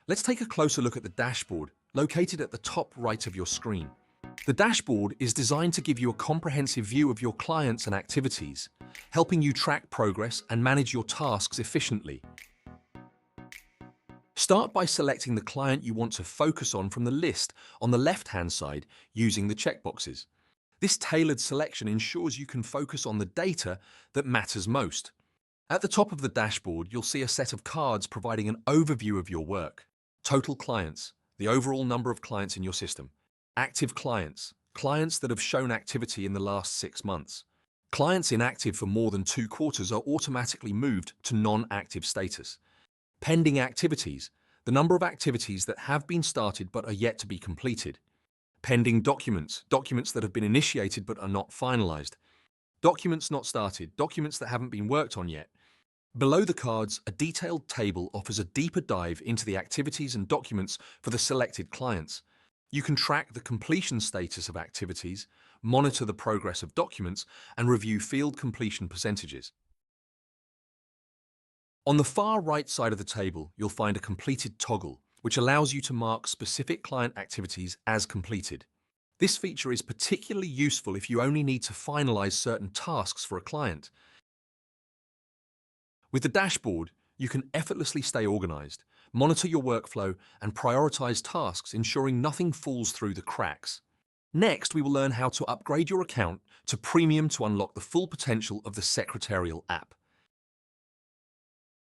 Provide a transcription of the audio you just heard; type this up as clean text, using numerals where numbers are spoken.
Let's take a closer look at the dashboard, located at the top right of your screen. The dashboard is designed to give you a comprehensive view of your clients and activities, helping you track progress and manage your tasks efficiently. Start by selecting the client you want to focus on from the list on the left-hand side using the checkboxes. This tailored selection ensures you can focus on the data that matters most. At the top of the dashboard, you'll see a set of cards providing an overview of your work. Total clients, the overall number of clients in your system. Active clients, clients that have shown activity in the last 6 months. Clients inactive for more than 2 quarters are automatically moved to non-active status. Pending activities, the number of activities that have been started but are yet to be completed. Pending documents, documents that have been initiated but are not finalized. Documents not started, documents that haven't been worked on yet. Below the cards, a detailed table offers a deeper dive into the activities and documents for the selected clients. You can track the completion status of activities, monitor the progress of documents, and review field completion percentages. On the far right side of the table, you'll find a completed toggle, which allows you to mark specific client activities as completed. This feature is particularly useful if you only need to finalize certain tasks for a client. With the dashboard, you can effortlessly stay organized, monitor your workflow, and prioritize tasks, ensuring nothing falls through the cracks. Next, we will learn how to upgrade your account to Premium to unlock the full potential of the Secretarial app.